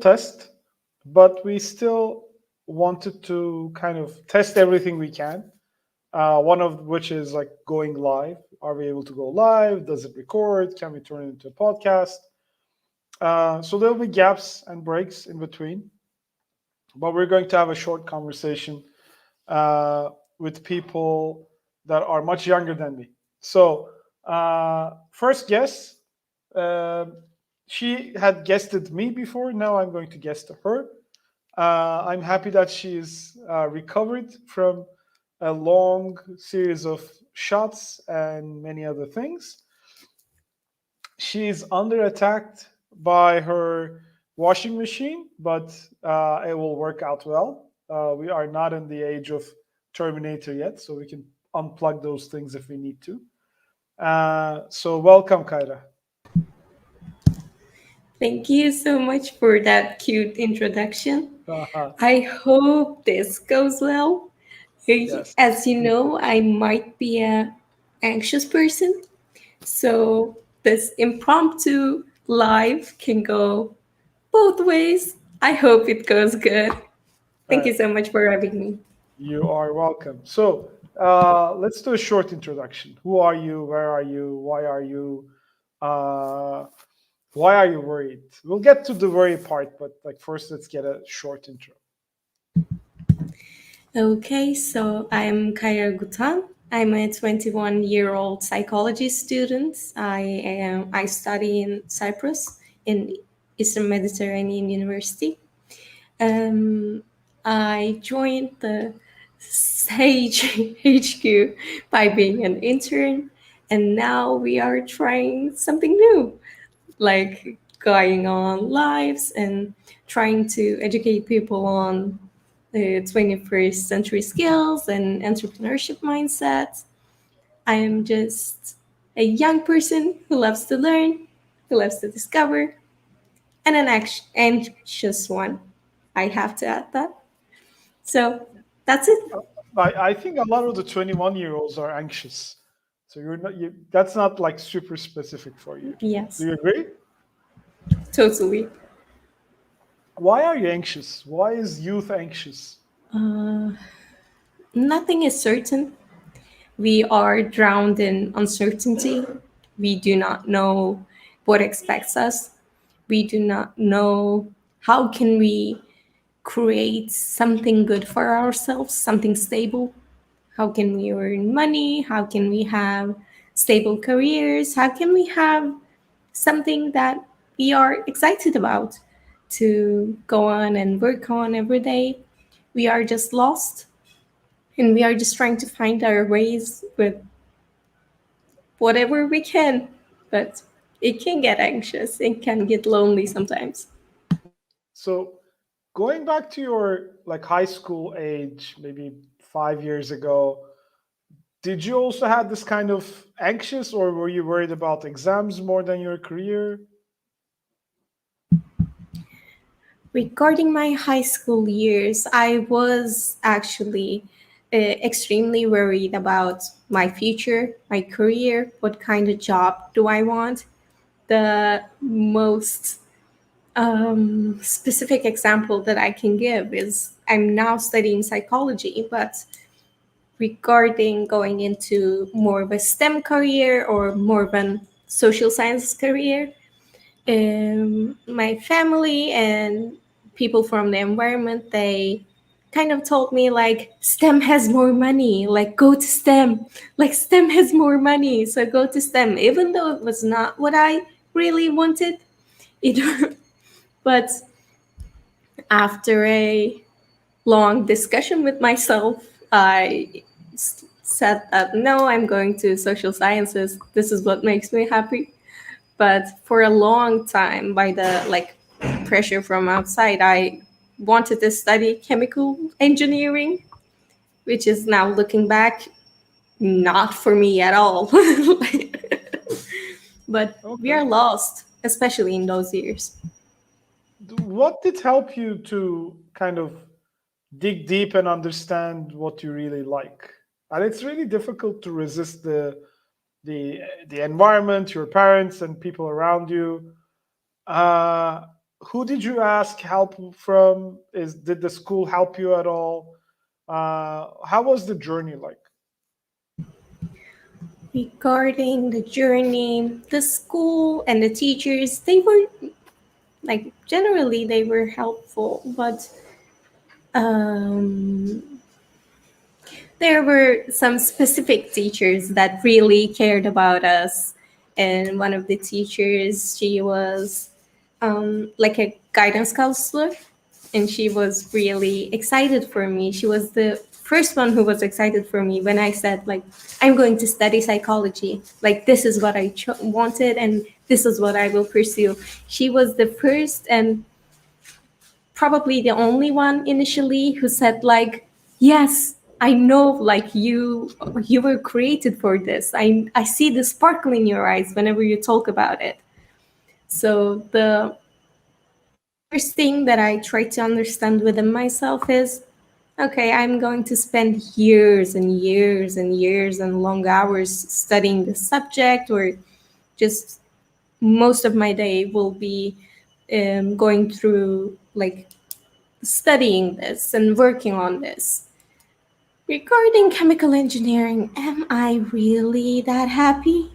test, but we still wanted to kind of test everything we can. One of which is like going live. Are we able to go live? Does it record? Can we turn it into a podcast? So there'll be gaps and breaks in between, but we're going to have a short conversation uh, with people that are much younger than me. So, first guess, uh, she had guested me before. Now I'm going to guess to her. I'm happy that she's recovered from a long series of shots and many other things. She's under attack by her washing machine, but it will work out well. We are not in the age of Terminator yet, so we can unplug those things if we need to. So, welcome, Kyra. Thank you so much for that cute introduction. Uh-huh. I hope this goes well. Yes. As you know, I might be a anxious person, so this impromptu live can go both ways. I hope it goes good. All Thank you right. so much for having me. You are welcome. So, let's do a short introduction. Who are you? Where are you? Why are you? Uh, why are you worried? We'll get to the worry part, but like first, let's get a short intro. Okay, so I'm Kaya Gutan. I'm a 21-year-old psychology student. I study in Cyprus in Eastern Mediterranean University. Um, I joined the Sage HQ by being an intern, and now we are trying something new, like going on lives and trying to educate people on the 21st century skills and entrepreneurship mindset. I am just a young person who loves to learn, who loves to discover, and an anxious one. I have to add that. So that's it. I think a lot of the 21-year-olds are anxious. So you're not you that's not like super specific for you. Do Yes, you agree? totally. Why are you anxious? Why is youth anxious? Uh, Nothing is certain. We are drowned in uncertainty. We do not know what expects us. We do not know how can we create something good for ourselves, something stable. How can we earn money? How can we have stable careers? How can we have something that we are excited about to go on and work on every day? We are just lost and we are just trying to find our ways with whatever we can. But it can get anxious, it can get lonely sometimes. So going back to your like high school age, maybe 5 years ago, did you also have this kind of anxious, or were you worried about exams more than your career? Regarding my high school years, I was actually extremely worried about my future, my career, what kind of job do I want. The most specific example that I can give is I'm now studying psychology, but regarding going into more of a STEM career or more of a social sciences career, my family and people from the environment, they kind of told me like STEM has more money, like go to STEM, like STEM has more money, so go to STEM, even though it was not what I really wanted it. But after a long discussion with myself, I said that no, I'm going to social sciences, this is what makes me happy. But for a long time, by the like pressure from outside, I wanted to study chemical engineering, which is now looking back not for me at all. But we Okay. are lost, especially in those years. What did help you to kind of dig deep and understand what you really like? And it's really difficult to resist the environment, your parents, and people around you. Uh, who did you ask help from? Is Did the school help you at all? How was the journey like? Regarding the journey, the school and the teachers, they were like generally they were helpful, but um, there were some specific teachers that really cared about us. And one of the teachers, she was like a guidance counselor, and she was really excited for me. She was the first one who was excited for me when I said, like, I'm going to study psychology. Like, this is what I wanted, and this is what I will pursue. She was the first and probably the only one initially who said, like, yes, I know, like, you were created for this. I see the sparkle in your eyes whenever you talk about it. So the first thing that I try to understand within myself is, okay, I'm going to spend years and years and years and long hours studying the subject, or just most of my day will be going through like studying this and working on this. Regarding chemical engineering, am I really that happy?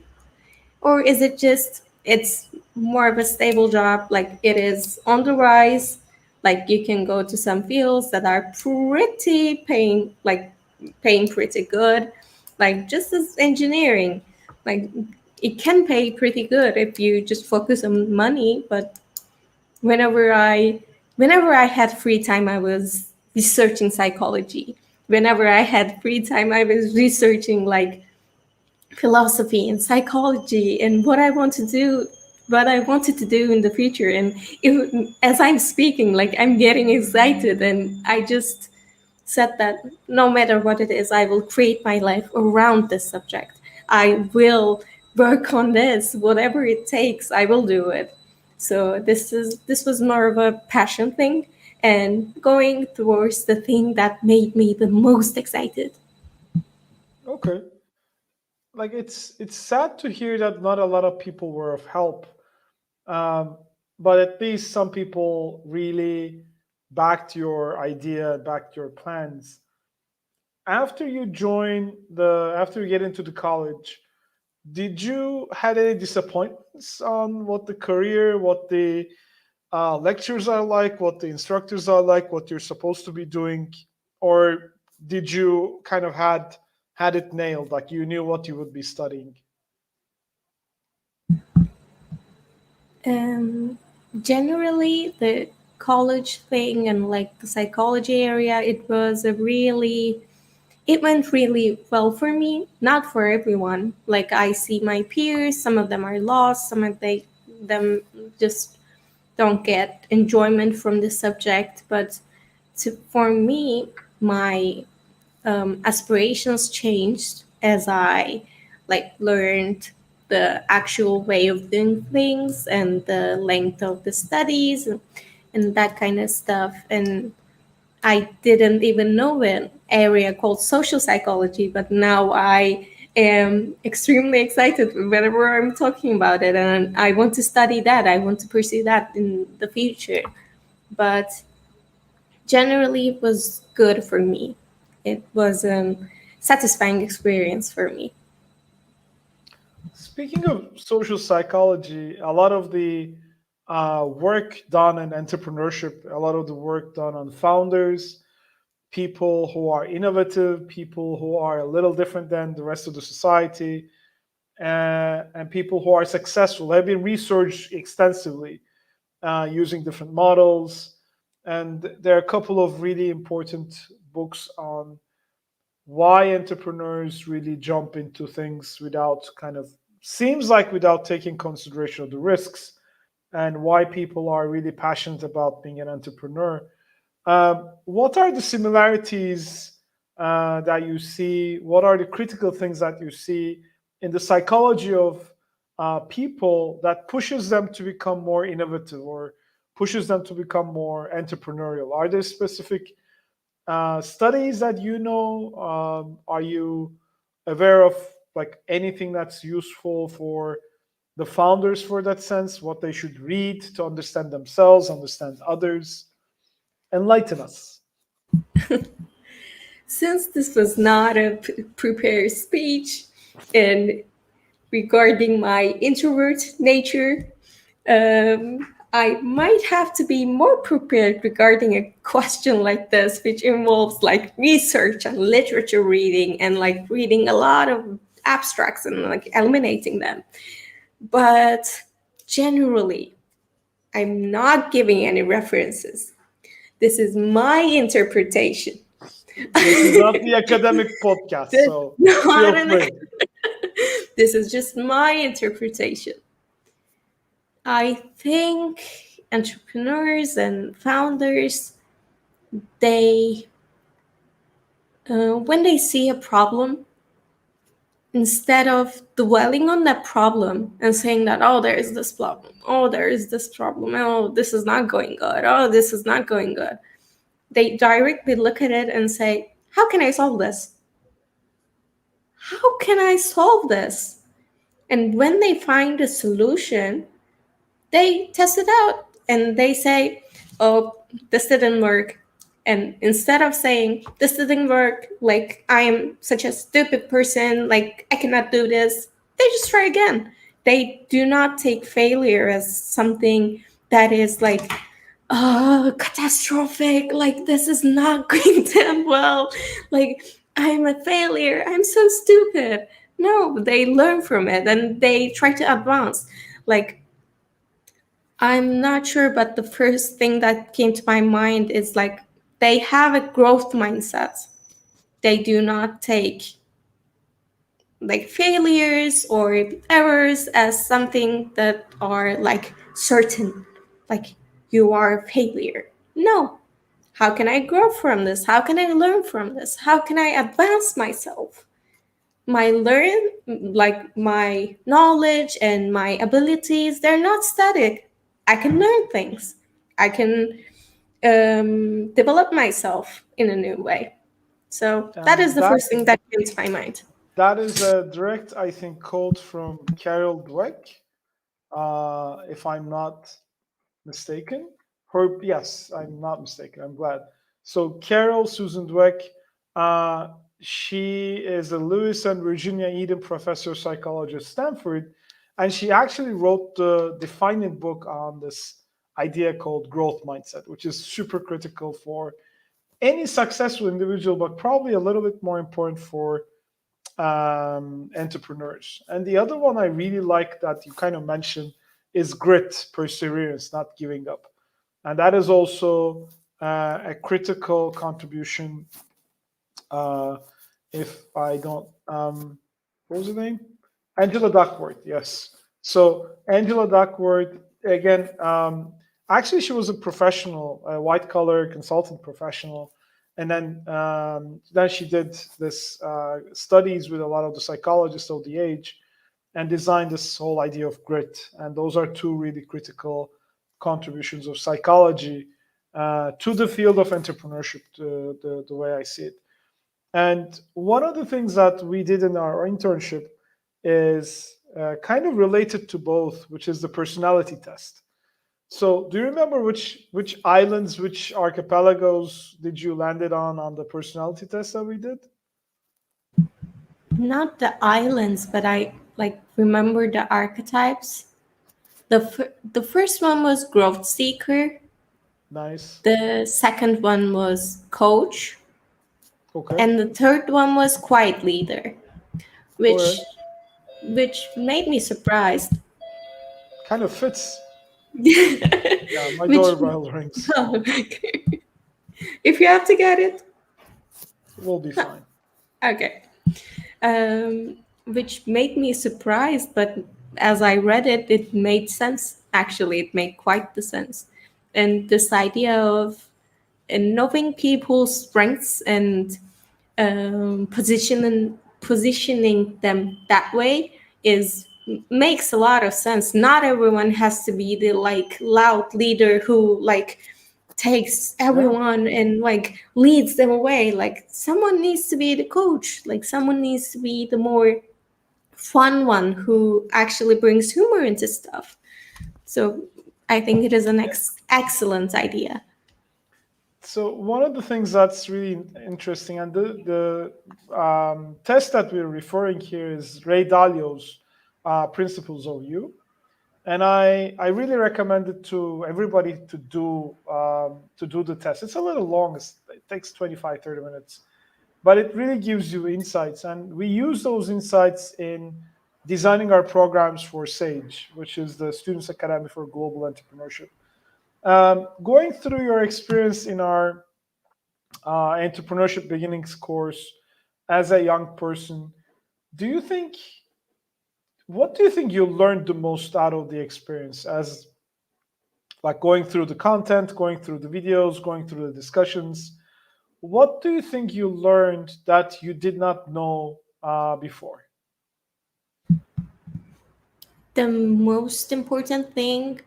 Or is it just it's more of a stable job, like it is on the rise, like you can go to some fields that are pretty paying, like paying pretty good, like just as engineering, like it can pay pretty good if you just focus on money. But whenever I whenever I had free time, I was researching psychology. Whenever I had free time, I was researching like philosophy and psychology and what I wanted to do in the future. And as I'm speaking, like I'm getting excited, and I just said that no matter what it is, I will create my life around this subject. I will work on this, whatever it takes, I will do it. So this was more of a passion thing and going towards the thing that made me the most excited. Okay, like it's sad to hear that not a lot of people were of help, um, but at least some people really backed your idea, backed your plans. After you get into the college, did you had any disappointments on what the career, what the lectures are like, what the instructors are like, what you're supposed to be doing, or did you kind of had it nailed, like you knew what you would be studying? Um, Generally, the college thing and like the psychology area, it went really well for me. Not for everyone. Like I see my peers, some of them are lost, them just don't get enjoyment from the subject. But for me, my aspirations changed as I like learned the actual way of doing things and the length of the studies and that kind of stuff. And I didn't even know an area called social psychology, but now I am extremely excited whenever I'm talking about it, and I want to study that. I want to pursue that in the future. But generally it was good for me. It was a satisfying experience for me. Speaking of social psychology, a lot of the work done in entrepreneurship, a lot of the work done on founders, people who are innovative, people who are a little different than the rest of the society, and people who are successful have been researched extensively using different models. And there are a couple of really important books on why entrepreneurs really jump into things without kind of seems like without taking consideration of the risks, and why people are really passionate about being an entrepreneur. What are the similarities that you see? What are the critical things that you see in the psychology of people that pushes them to become more innovative or pushes them to become more entrepreneurial? Are there specific studies that you know? Are you aware of like anything that's useful for the founders for that sense, what they should read to understand themselves, understand others. Enlighten us. Since this was not a prepared speech, and regarding my introvert nature, I might have to be more prepared regarding a question like this, which involves like research and literature reading and like reading a lot of abstracts and like eliminating them. But generally, I'm not giving any references. This is my interpretation. This is not the academic podcast, This, so not feel an, free. this is just my interpretation. I think entrepreneurs and founders, they, when they see a problem, instead of dwelling on that problem and saying that, oh, there is this problem, oh, there is this problem, oh, this is not going good, oh, this is not going good, they directly look at it and say, how can I solve this? How can I solve this? And when they find a solution, they test it out and they say, oh, this didn't work. And instead of saying, this didn't work, like, I'm such a stupid person, like, I cannot do this, they just try again. They do not take failure as something that is like, oh, catastrophic, like, this is not going to end well, like, I'm a failure, I'm so stupid. No, they learn from it and they try to advance. Like, I'm not sure, but the first thing that came to my mind is like they have a growth mindset. They do not take like failures or errors as something that are like certain, like you are a failure. No. How can I grow from this? How can I learn from this? How can I advance myself? My knowledge and my abilities, they're not static. I can learn things. I can develop myself in a new way. So that is And the first thing that came to my mind. that is a direct, I think, quote from Carol Dweck, if I'm not mistaken. Her, yes, I'm not mistaken. I'm glad. So Carol Susan Dweck, uh, she is a Lewis and Virginia Eden professor of psychology at Stanford, and she actually wrote the defining book on this idea called growth mindset, which is super critical for any successful individual, but probably a little bit more important for entrepreneurs. And the other one I really like that you kind of mentioned is grit, perseverance, not giving up. And that is also a critical contribution. Uh, if I don't, what was her name? Angela Duckworth, yes. So Angela Duckworth, again, actually she was a professional, a white collar consultant professional, and then she did this studies with a lot of the psychologists of the age, and designed this whole idea of grit. And those are two really critical contributions of psychology to the field of entrepreneurship, the way I see it. And one of the things that we did in our internship is kind of related to both, which is the personality test. So, do you remember which islands, which archipelagos did you landed on the personality test that we did? Not the islands, but I like remember the archetypes. The first one was growth seeker. Nice. The second one was coach, Okay. and the third one was quiet leader, All right. which made me surprised. Kind of fits. Yeah, my which doorbell rings. if you have to get it, We'll be fine. okay. Which made me surprised, but as I read it, it made sense. Actually, it made quite the sense. And this idea of knowing people's strengths and positioning them that way is makes a lot of sense. Not everyone has to be the like loud leader who like takes Yeah. everyone and like leads them away. Like someone needs to be the coach, like someone needs to be the more fun one who actually brings humor into stuff. So I think it is an excellent idea. So one of the things that's really interesting, and the test that we're referring here is Ray Dalio's principles of you, and I really recommend it to everybody to do the test. It's a little long; it takes 25-30 minutes, but it really gives you insights, and we use those insights in designing our programs for SAGE, which is the Students Academy for Global Entrepreneurship. Going through your experience in our entrepreneurship beginnings course as a young person, do you think what do you think you learned the most out of the experience, as like going through the content, going through the videos, going through the discussions? What do you think you learned that you did not know before? The most important thing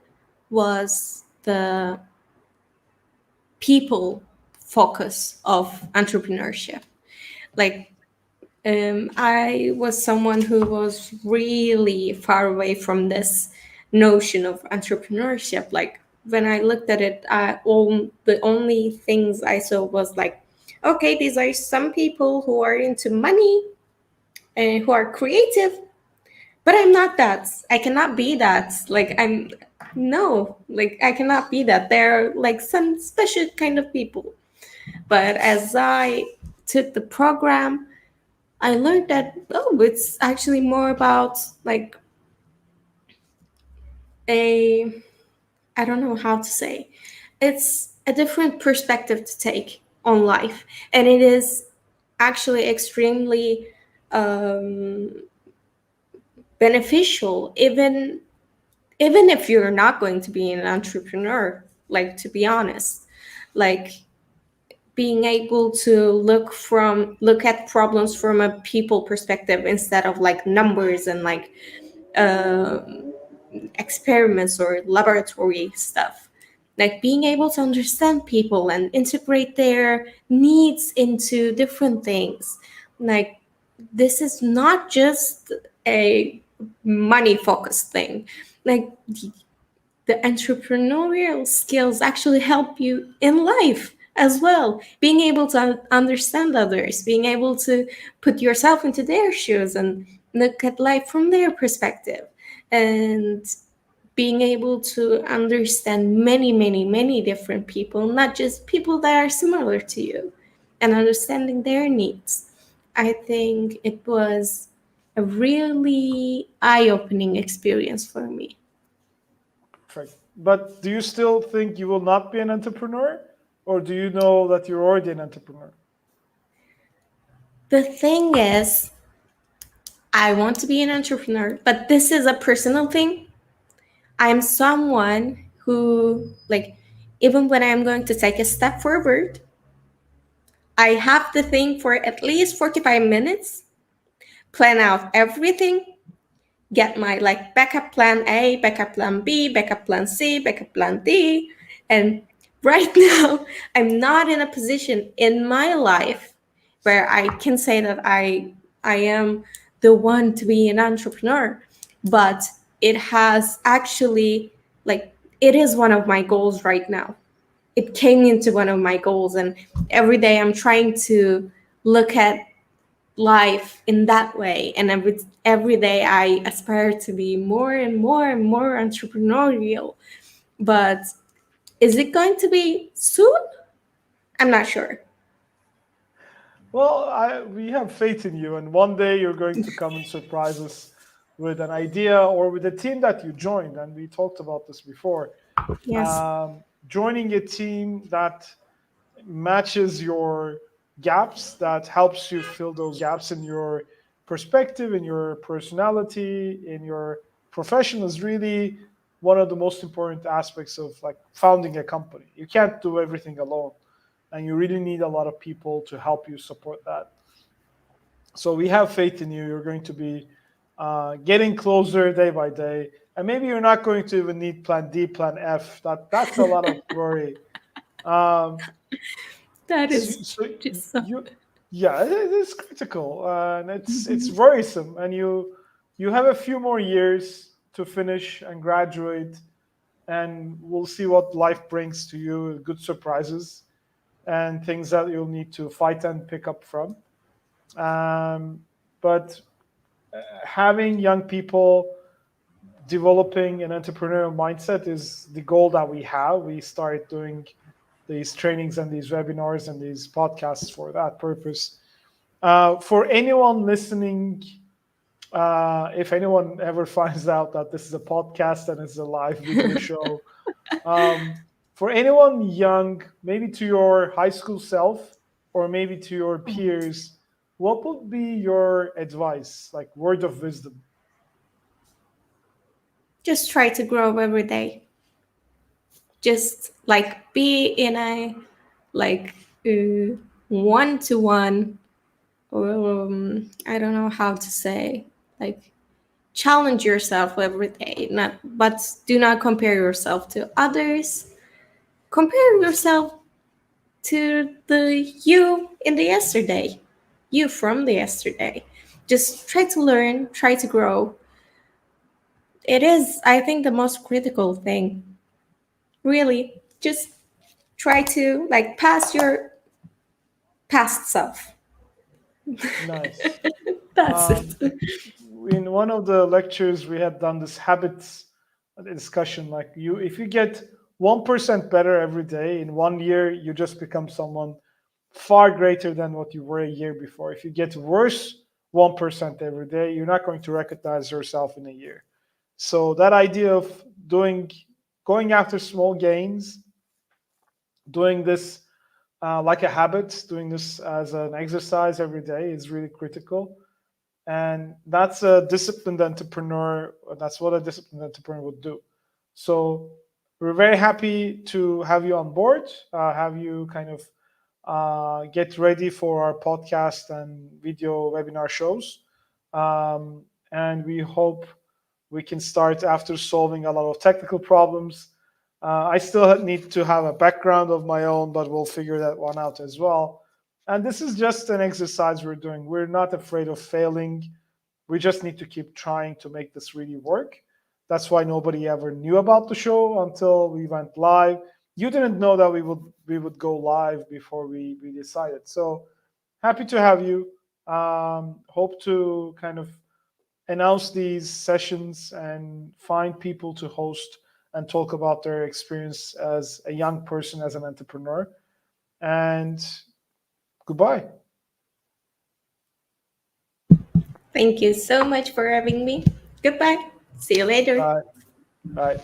was the people focus of entrepreneurship. Like, I was someone who was really far away from this notion of entrepreneurship. Like, when I looked at it, the only things I saw was like, okay, these are some people who are into money and who are creative, but I'm not that. I cannot be that. Like, I'm no, like I cannot be that. They're like some special kind of people. But as I took the program, I learned that it's actually more about like a I don't know how to say. It's a different perspective to take on life, and it is actually extremely um, beneficial, even if you're not going to be an entrepreneur. Like, to be honest, like being able to look at problems from a people perspective instead of like numbers and like um, experiments or laboratory stuff. Like being able to understand people and integrate their needs into different things. Like, this is not just a money focused thing. Like, the entrepreneurial skills actually help you in life as well. Being able to understand others, being able to put yourself into their shoes and look at life from their perspective, and being able to understand many, many, many different people, not just people that are similar to you, and understanding their needs. I think it was a really eye opening experience for me. Perfect. But do you still think you will not be an entrepreneur, or do you know that you're already an entrepreneur? The thing is, I want to be an entrepreneur, but this is a personal thing. I'm someone who, like, even when I'm going to take a step forward, I have to think for at least 45 minutes, plan out everything, get my like backup plan A, backup plan B, backup plan C, backup plan D. And right now, I'm not in a position in my life where I can say that I am the one to be an entrepreneur, but it has actually like it is one of my goals right now. It came into one of my goals, and every day I'm trying to look at life in that way, and every day I aspire to be more and more and more entrepreneurial. But is it going to be soon? I'm not sure. Well, we have faith in you, and one day you're going to come and surprise us with an idea or with a team that you joined. And we talked about this before. Yes. Joining a team that matches your gaps, that helps you fill those gaps in your perspective, in your personality, in your profession is really one of the most important aspects of like founding a company. You can't do everything alone, and you really need a lot of people to help you support that. So we have faith in you. You're going to be getting closer day by day, and maybe you're not going to even need Plan D, Plan F. That's a lot of worry. Um, That so, is so just so. you, yeah, it is critical, and it's worrisome, and you have a few more years to finish and graduate, and we'll see what life brings to you, good surprises and things that you'll need to fight and pick up from. But having young people developing an entrepreneurial mindset is the goal that we have. We started doing these trainings and these webinars and these podcasts for that purpose. For anyone listening, if anyone ever finds out that this is a podcast and it's a live video show, um, for anyone young, maybe to your high school self or maybe to your peers, what would be your advice, like word of wisdom? Just try to grow every day. Just like be in a like one to one, I don't know how to say, like challenge yourself every day, not but do not compare yourself to others. Compare yourself to the you in the yesterday, you from the yesterday. Just try to learn, try to grow. It is, I think, the most critical thing. Really, just try to like pass your past self. Nice. That's Um, it. in one of the lectures, we had done this habits discussion. Like you, if you get 1% better every day in 1 year, you just become someone far greater than what you were a year before. If you get worse 1% every day, you're not going to recognize yourself in a year. So that idea of going after small gains, doing this like a habit, doing this as an exercise every day is really critical. And that's a disciplined entrepreneur. That's what a disciplined entrepreneur would do. So we're very happy to have you on board, have you kind of get ready for our podcast and video webinar shows. And we hope we can start after solving a lot of technical problems. I still need to have a background of my own, but we'll figure that one out as well. And this is just an exercise we're doing. We're not afraid of failing. We just need to keep trying to make this really work. That's why nobody ever knew about the show until we went live. You didn't know that we would go live before we decided. So happy to have you. Hope to kind of announce these sessions and find people to host and talk about their experience as a young person, as an entrepreneur. And goodbye. Thank you so much for having me. Goodbye. See you later. Bye. Bye.